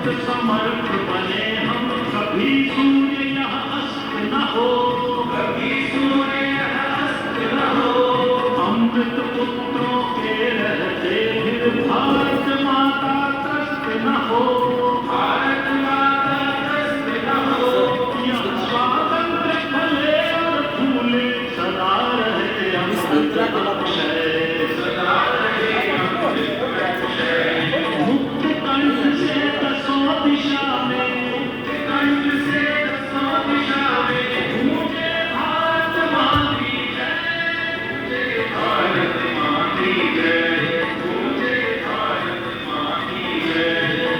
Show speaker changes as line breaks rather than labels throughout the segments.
समर्थ बने हम, कभी सूर्य यह अस्त न हो, कभी सूर्य यह अस्त न हो। अमृत पुत्रों के रहते फिर भारत माता त्रस्त न हो, भारत माता त्रस्त न हो। यह स्वातंत्र्य फले और फूले, सदा रहे अमृत अक्षय, सदा रहे अमृत अक्षय। मुक्त कंठ से दसों दिशा में, मुक्त कंठ से दसों दिशा में गूंजे भारत माँ की जय, गूंजे भारत माँ की जय, गूंजे भारत माँ की जय।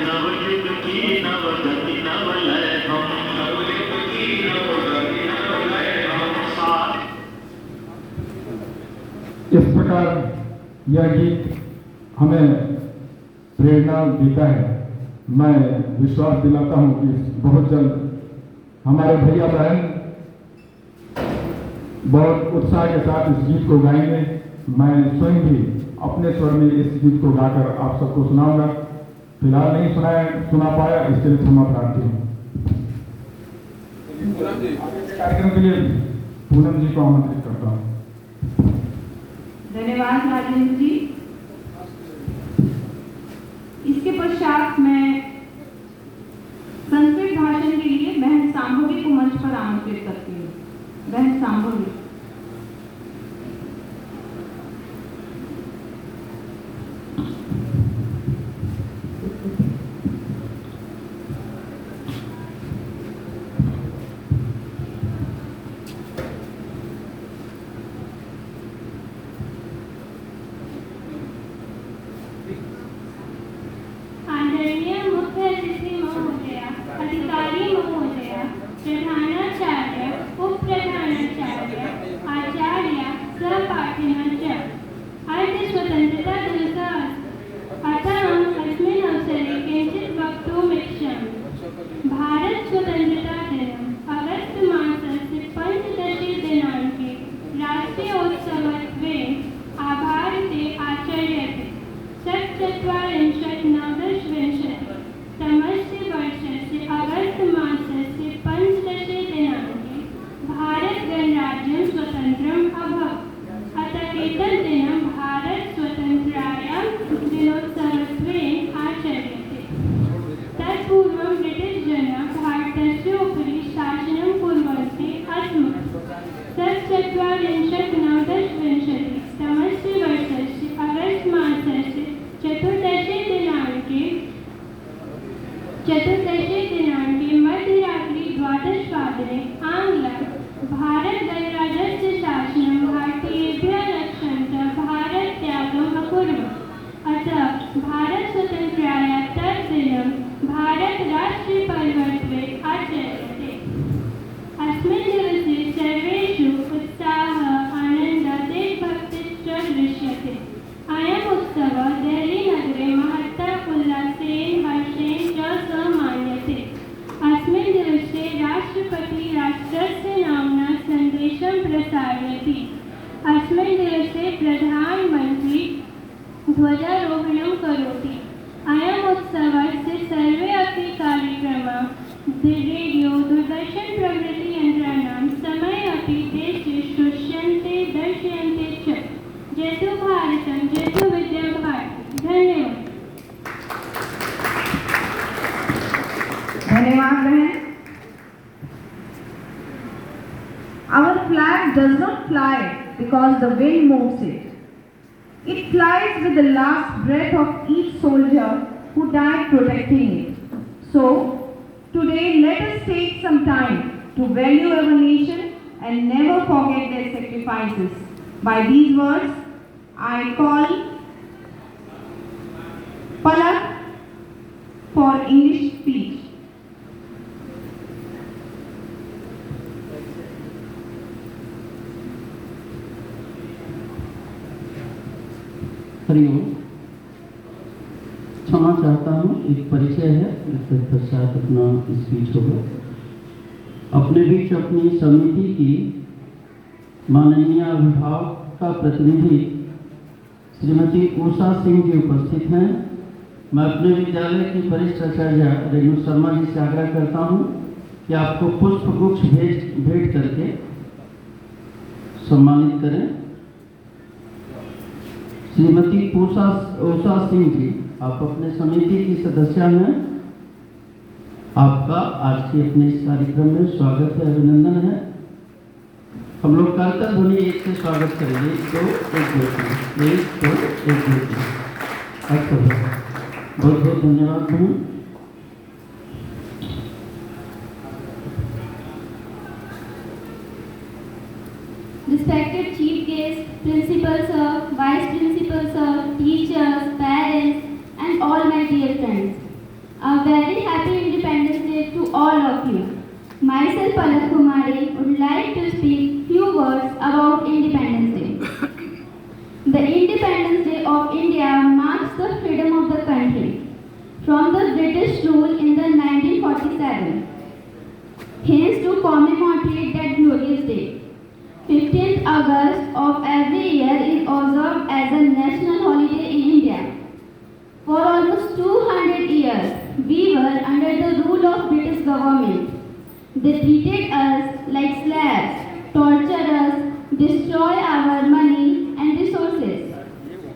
नवयुग की नवगति नवलय हम, नवयुग की नवगति नवलय हम साथ।
इस प्रकार यह गीत हमें प्रेरणा देता है। मैं विश्वास दिलाता हूं कि बहुत जल्द हमारे भैया बहन बहुत उत्साह के साथ इस गीत को गाएंगे। मैं स्वयं भी अपने स्वर में इस गीत को गाकर आप सबको सुनाऊंगा। फिलहाल नहीं सुना पाया, इसके लिए क्षमा प्रार्थी हूँ। कार्यक्रम के लिए पूनम जी को आमंत्रित करता हूँ।
धन्यवाद राजेंद्र जी। इसके पश्चात मैं संस्कृत भाषण के लिए बहन सांभवी को मंच पर आमंत्रित करती हूँ। बहन सांभवी।
आदरणीय मुख्य अतिथि महोदय, अधिकारी महोदय, प्रधानाचार्य, उप प्रधानाचार्य, आचार्य, सहपाठिनः च, अद्य स्वतन्त्रता दिवसः अस्ति। अतः अस्मिन् अवसरे किञ्चित् वक्तुमिच्छामि। भारत स्वतन्त्रता दिनम् अगस्त मासस्य 15 दिनाङ्के राष्ट्रियोत्सवत्वेन भारते आचर्यते। षट्चत्वारिंशत् नवदशविंशति तमस्य वर्षस्य अगस्त मासस्य 15 दिनाङ्के भारतगणराज्यं स्वतन्त्रम् अभवत्। अतः एतत् दिनं भारत स्वतन्त्रतायाः दिनोत्सवत्वेन आचर्यते। तत्पूर्वं ब्रिटिश् जनाः भारतस्य उपरि शासनं कुर्वन्ति स्म। षट्चत्वारिंशत् नवदशविंशति तमस्य वर्षस्य अगस्त मासस्य 14 दिनाङ्के मध्यरात्रि 12:00 आङ्ग्लाः भारतगणराज्यस्य शासनं भारतीयेभ्यः रक्षन्तः भारतत्यागम् अकुर्वन्। अतः भारतस्वतन्त्रतायाः तद्दिनं भारतराष्ट्रियपर्वत्वेन आचर्यते। अस्मिन् दिवसे सर्वेषु उत्साहः, आनन्दः, देशभक्तिश्च दृश्यते। अयम् उत्सवः देहलीनगरे महता उल्लासेन हर्षेण च समान्यते। अस्मिन् दिवसे राष्ट्रपतिः राष्ट्रस्य नाम्ना सन्देशं प्रसारयति। अस्मिन् दिवसे प्रधानमन्त्री ध्वजारोहणं करोति। अयम् उत्सवस्य सर्वे अपि कार्यक्रमाः रेडियो, दूरदर्शन प्रभृति यन्त्राणां समये अपि देशे श्रूयन्ते, दर्श्यन्ते च। जयतु भारतं, जयतु विद्या भारती। धन्यवाद।
धन्यवाद बहन। Our flag does not fly because the wind moves it. It flies with the last breath of each soldier who died protecting it. So, today let us take some time to value our nation and never forget their sacrifices. By these words, I call Palak for English speech.
Hariom. क्षमा चाहता हूँ, एक परिचय है, इसके पश्चात अपना speech होगा। अपने बीच अपनी समिति की माननीय अभिभावक का प्रतिनिधि श्रीमती उषा सिंह जी उपस्थित हैं। मैं अपने विद्यालय की वरिष्ठ आचार्य रेणु शर्मा जी से आग्रह करता हूँ कि आपको पुष्प गुच्छ भेंट करके सम्मानित करें। श्रीमती उषा सिंह जी, आप अपने समिति की सदस्य हैं। आपका आज के अपने इस कार्यक्रम में स्वागत है, अभिनंदन है। हम लोग करतल ध्वनि एक से स्वागत करेंगे। एक दो एक दो एक दो एक दो। अच्छा, बहुत बहुत धन्यवाद हूँ।
Respected chief guests, principal sir, vice principal sir, teachers, parents, and all my dear friends. A very happy Independence Day to all of you. Myself, Palak Kumari, would like to speak few words about Independence Day. The Independence Day of India marks the freedom of the country from the British rule in the 1947. Hence, to commemorate that glorious day, 15th August of every year is observed as a national holiday in India. For almost 200 years, we were under the rule of British government. They treated us like slaves, tortured us, destroy our money and resources.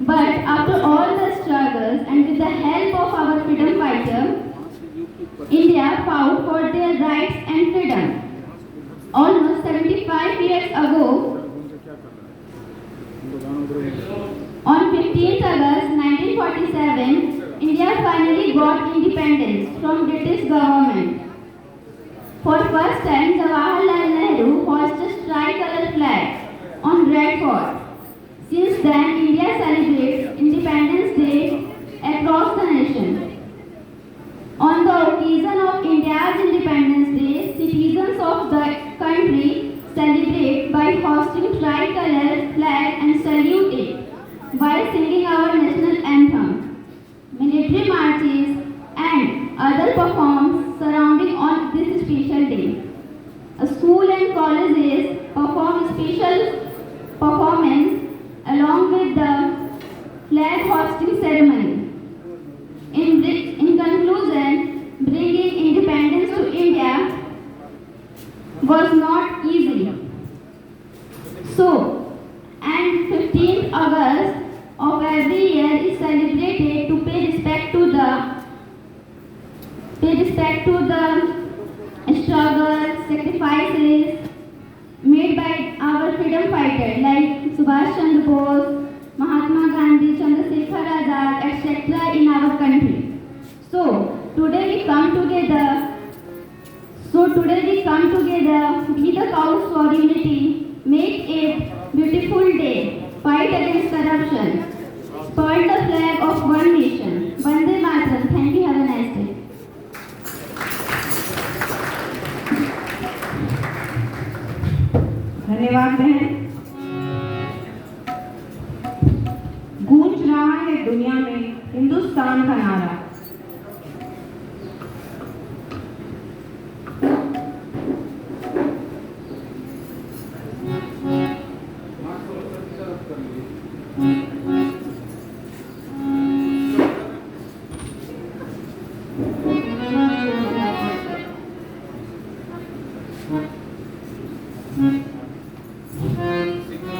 But after all the struggles and with the help of our freedom fighter, India fought for their rights and freedom. Almost 75 years ago, on 15th August 1947, India finally got independence from British government. For first time, Jawaharlal Nehru hoisted tricolor flag on Red Fort. Since then, India celebrates Independence Day across the nation. On the occasion of India's Independence Day, citizens of the country celebrate by hoisting tricolor flag and salute it while singing our national anthem. Military marches and other performs surrounding on this special day. School and colleges perform special performance along with the flag hoisting ceremony. In conclusion, bringing independence to India was not easy. So, and 15th August of every year is celebrated to pay respect to the struggles, sacrifices made by our freedom fighters like Subhash Chandra Bose, Mahatma Gandhi, Chandrasekhar Azad, etc. in our country. So today we come together with the cause for unity, make it beautiful day, fight against corruption, burn the flag of one nation. Vande Mataram. Thank you. Have a nice day.
धन्यवाद बहन। गूंज रहा है दुनिया में हिंदुस्तान का नारा।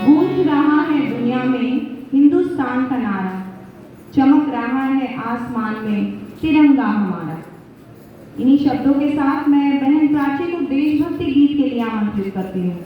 गूंज रहा है दुनिया में हिंदुस्तान का नारा, चमक रहा है आसमान में तिरंगा हमारा। इन्हीं शब्दों के साथ मैं बहन प्राची को देशभक्ति गीत के लिए आमंत्रित करती हूँ।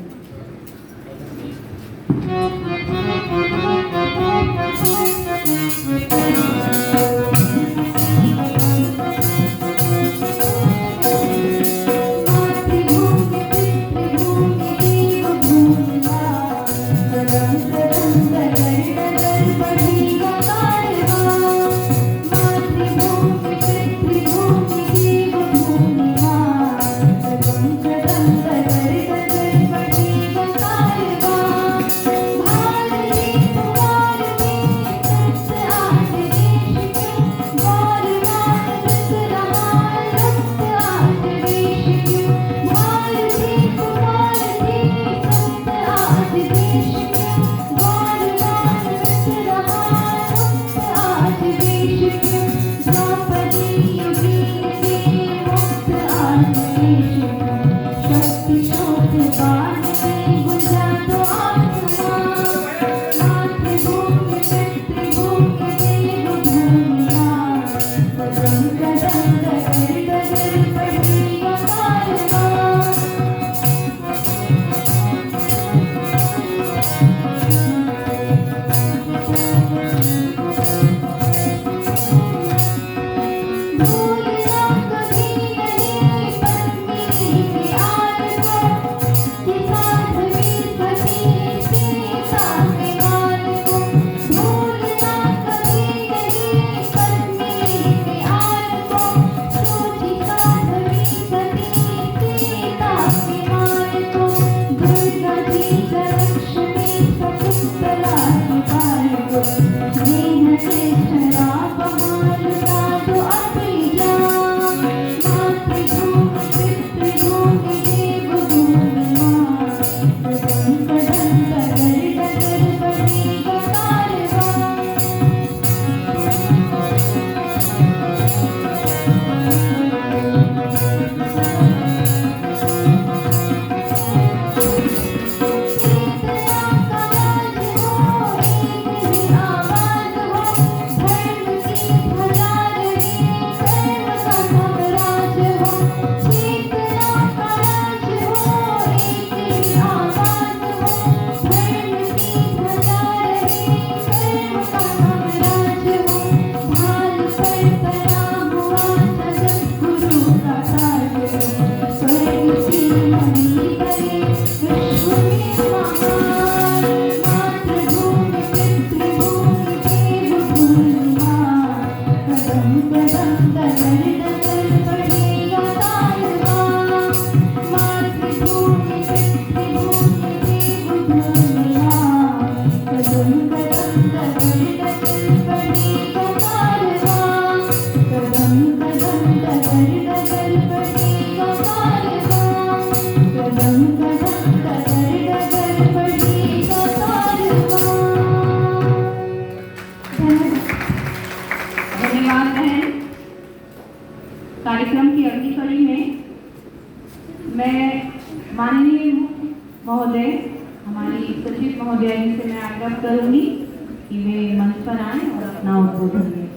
कार्यक्रम की अगली कड़ी में मैं माननीय महोदय हमारी सचिव महोदया जी से मैं आग्रह करूंगी कि वे मंच पर आएं और अपना उद्बोधन दें।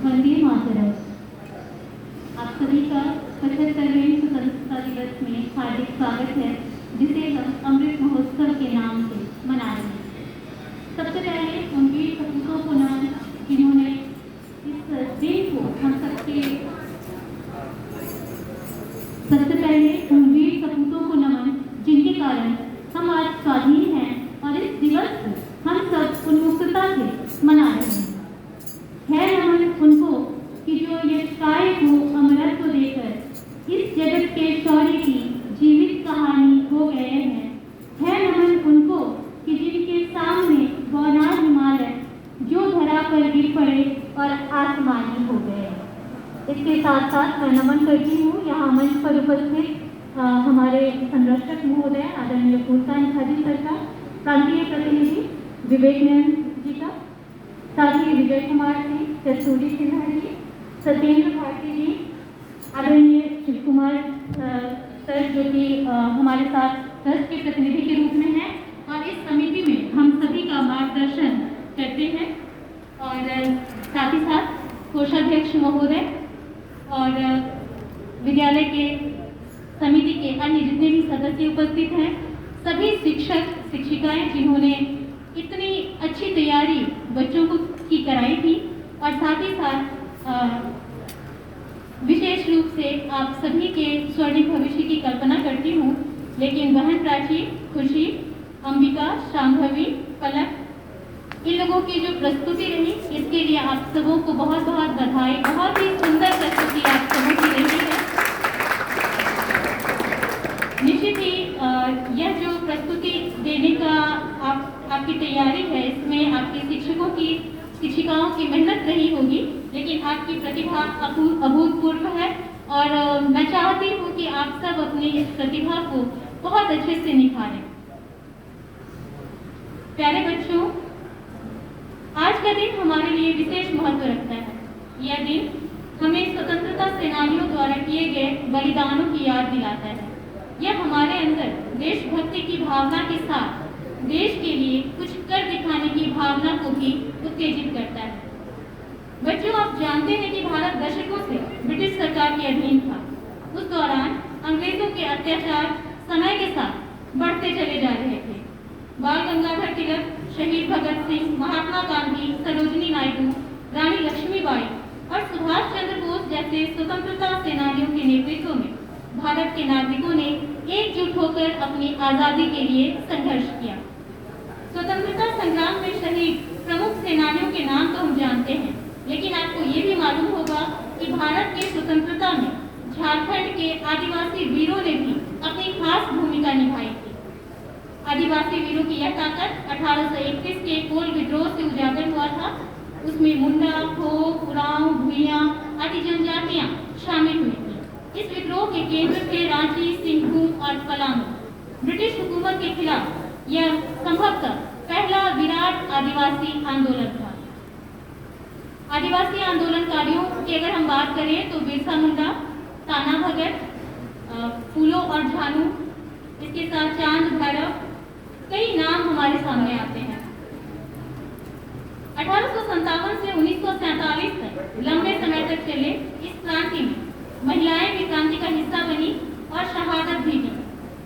वंदे मातरम। आप सभी का 75वें स्वतंत्रता दिवस में हार्दिक स्वागत है, जिसे हम अमृत महोत्सव के नाम से मना रहे हैं। सबसे पहले उन वीर सपूतों को नमन जिन्होंने इस दिन को हम सबके जिनके कारण हम आज स्वाधीन हैं और इस दिवस को हम सब उन्मुक्तता से मना रहे हैं। है नमन उनको कि जो यश काय को अमरत्व देकर इस जगत के शौर्य की जीवित कहानी हो गए हैं। है नमन उनको कि जिनके सामने गौनार हिमालय जो धरा पर गिर पड़े और आसमानी हो गए। इसके साथ साथ मैं नमन करती हूँ यहाँ मंच पर उपस्थित हमारे संरक्षक महोदय आदरणीय फूलकांत खाजी सर का, प्रांतीय प्रतिनिधि विवेकानंद जी का, साथ ही विजय कुमार सिंह, कस्तूरी सिन्हा जी, सत्येंद्र भारती जी, आदरणीय शिव कुमार सर जो कि हमारे साथ ट्रस्ट के प्रतिनिधि के रूप में हैं और इस समिति में हम सभी का मार्गदर्शन करते हैं, और साथ ही साथ कोषाध्यक्ष महोदय और विद्यालय के समिति के अन्य जितने भी सदस्य उपस्थित हैं, सभी शिक्षक शिक्षिकाएं जिन्होंने इतनी अच्छी तैयारी बच्चों को की कराई थी, और साथ ही साथ विशेष रूप से आप सभी के स्वर्णिम भविष्य की कल्पना करती हूँ, लेकिन बहन प्राची, खुशी, अंबिका, शांभवी, पलक, इन लोगों की जो प्रस्तुति रही इसके लिए आप सबों को बहुत बहुत बधाई। बहुत ही सुंदर प्रस्तुति आप सबों की रही है। निश्चित ही यह जो प्रस्तुति देने का आपकी तैयारी है, इसमें आपके शिक्षकों की शिक्षिकाओं की मेहनत रही होगी, लेकिन आपकी प्रतिभा अभूतपूर्व है और मैं चाहती हूँ कि आप सब अपनी इस प्रतिभा को बहुत अच्छे से निखारें। प्यारे बच्चों, आज का दिन हमारे लिए विशेष महत्व रखता है। यह दिन हमें स्वतंत्रता सेनानियों द्वारा किए गए बलिदानों की याद दिलाता है। यह हमारे अंदर देशभक्ति की भावना के साथ देश के लिए कुछ कर दिखाने की भावना को भी उत्तेजित करता है। बच्चों, आप जानते हैं कि भारत दशकों से ब्रिटिश सरकार के अधीन था। उस दौरान अंग्रेजों के अत्याचार समय के साथ बढ़ते चले जा रहे थे। बाल गंगाधर तिलक, शहीद भगत सिंह, महात्मा गांधी, सरोजिनी नायडू, रानी लक्ष्मीबाई और सुभाष चंद्र बोस जैसे स्वतंत्रता सेनानियों के नेतृत्व में भारत के नागरिकों ने एकजुट होकर अपनी आजादी के लिए संघर्ष किया। स्वतंत्रता संग्राम में शहीद प्रमुख सेनानियों के नाम तो हम जानते हैं, लेकिन आपको ये भी मालूम होगा कि भारत के स्वतंत्रता में झारखंड के आदिवासी वीरों ने भी अपनी खास भूमिका निभाई थी। आदिवासी वीरों की यह ताकत 1831 के कोल विद्रोह से उजागर हुआ था। उसमें मुंडा, खोक, उरांव, भूइयां आदि जनजातियां शामिल हुई थी। इस विद्रोह के केंद्र थे रांची, सिंहभूम और पलामू। ब्रिटिश हुकूमत के खिलाफ यह संभवतः पहला विराट आदिवासी आंदोलन था। आदिवासी आंदोलनकारियों की अगर हम बात करें तो बिरसा मुंडा, ताना भगत, फूलो और झानू, इसके साथ चांद भैरव, कई नाम हमारे सामने आते हैं। 1857 से 1947 तक लंबे समय तक चले इस क्रांति में महिलाएं भी क्रांति का हिस्सा बनी और शहादत भी दी।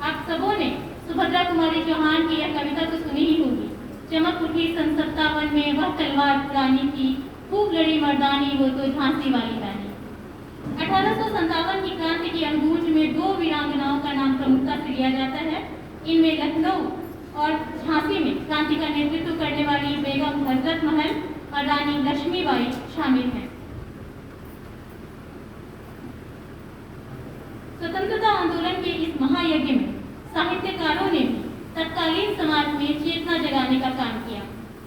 आप सबों ने सुभद्रा कुमारी चौहान की यह कविता तो सुनी ही होगी। चमक उठी सन 57 में वह तलवार पुरानी की, खूब लड़ी मर्दानी वो तो झांसी वाली रानी। 1857 की क्रांति की अंगूंज में दो वीरांगनाओं का नाम प्रमुखता से लिया जाता है। इनमें लखनऊ और झांसी में क्रांति का नेतृत्व करने वाली बेगम हजरत महल और रानी लक्ष्मीबाई शामिल हैं। स्वतंत्रता आंदोलन के इस महायज्ञ में साहित्यकारों ने भी
तत्कालीन समाज में चेतना जगाने का काम किया।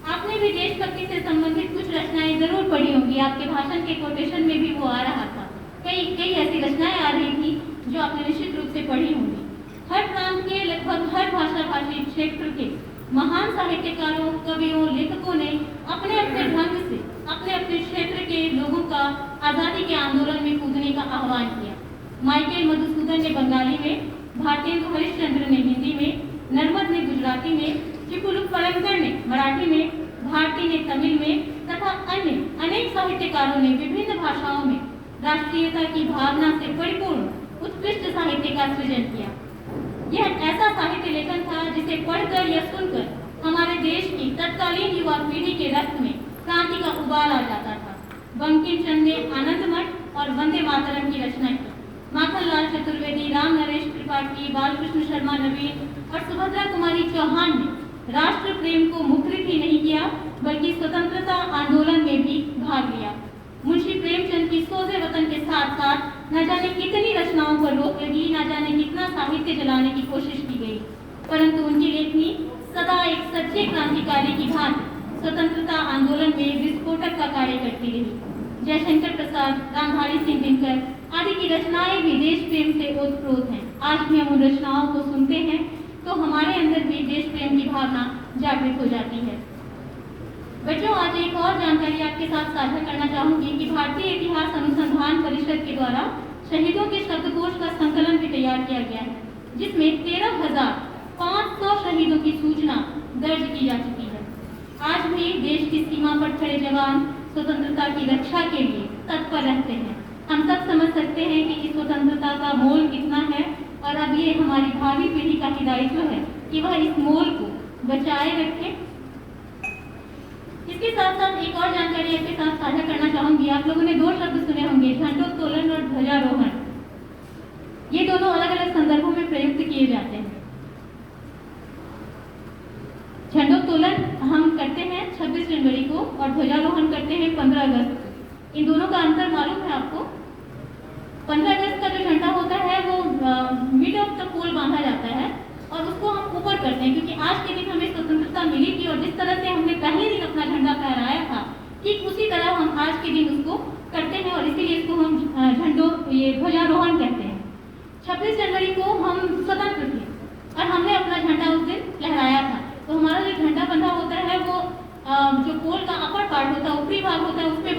आपने भी देशभक्ति से संबंधित कुछ रचनाएं जरूर पढ़ी होंगी, आपके भाषण के कोटेशन में भी वो आ रहा था। कई ऐसी रचनाएं आ रही थी जो आपने निश्चित रूप से पढ़ी होंगी। हर प्रांत के लगभग हर भाषा भाषी क्षेत्र के महान साहित्यकारों, कवियों, लेखकों ने अपने अपने ढंग से अपने अपने क्षेत्र के लोगों का आज़ादी के आंदोलन में कूदने का आह्वान किया। माइकेल मधुसूदन ने बंगाली में, भारतेंदु हरिश्चंद्र ने हिंदी में, नर्मद ने गुजराती में, चिपुलुक पलंकर ने मराठी में, भारती ने तमिल में तथा अन्य अनेक साहित्यकारों ने विभिन्न भाषाओं में राष्ट्रीयता की भावना से परिपूर्ण उत्कृष्ट साहित्य का सृजन किया। यह ऐसा साहित्य लेखन था जिसे पढ़कर या सुनकर हमारे देश की तत्कालीन युवा पीढ़ी के रक्त में क्रांति का उबाल आ जाता था। बंकिम चंद्र ने आनंदमठ और वंदे मातरम की रचना की। माखनलाल चतुर्वेदी, राम नरेश त्रिपाठी, बालकृष्ण शर्मा नवीन और सुभद्रा कुमारी चौहान ने राष्ट्र प्रेम को मुखरित ही नहीं किया बल्कि स्वतंत्रता आंदोलन में भी भाग लिया। मुंशी प्रेमचंद की सोजे वतन के साथ साथ न जाने कितनी रचनाओं पर रोक लगी, न जाने कितना साहित्य जलाने की कोशिश की गई, परंतु उनकी लेखनी सदा एक सच्चे क्रांतिकारी की भांति स्वतंत्रता आंदोलन में विस्फोटक का कार्य करती रही। जयशंकर प्रसाद, रामधारी सिंह दिनकर आदि की रचनाएं भी देश प्रेम से ओतप्रोत हैं। आज भी हम उन रचनाओं को सुनते हैं तो हमारे अंदर भी देश प्रेम की भावना जागृत हो जाती है। बच्चों, आज एक और जानकारी आपके साथ साझा करना चाहूंगी कि भारतीय इतिहास अनुसंधान परिषद के द्वारा शहीदों के शब्दकोश का संकलन भी तैयार किया गया है, जिसमें 13,500 शहीदों की सूचना दर्ज की जा चुकी है। आज भी देश की सीमा पर खड़े जवान स्वतंत्रता की रक्षा के लिए तत्पर रहते हैं। हम सब समझ सकते हैं कि इस स्वतंत्रता का मोल कितना है और अब ये हमारी भावी पीढ़ी का ही दायित्व है कि वह इस मोल को बचाए रखे। इसके साथ साथ एक और जानकारी आपके साथ साझा करना चाहूंगी। आप लोगों ने 2 शब्द सुने होंगे, झंडोत्तोलन और ध्वजारोहण। ये दोनों अलग अलग संदर्भों में प्रयुक्त किए जाते हैं। झंडोत्तोलन हम करते हैं 26 जनवरी को और ध्वजारोहण करते हैं 15 अगस्त को। इन दोनों का अंतर मालूम है आपको? 15 अगस्त का जो झंडा होता है वो मिड ऑफ द पोल बांधा जाता है और उसको हम ऊपर करते हैं, क्योंकि आज के दिन हमें स्वतंत्रता मिली थी और जिस तरह से हमने पहले दिन अपना झंडा फहराया था, ठीक उसी तरह हम आज के दिन उसको करते हैं और इसीलिए इसको हम ध्वजारोहण कहते हैं। 26 जनवरी को हम स्वतंत्र थे और हमने अपना झंडा उस दिन लहराया था। तो हमारा जो झंडा बंधा होता है वो जो पोल का अपर पार्ट होता है, ऊपरी भाग होता है, उस पर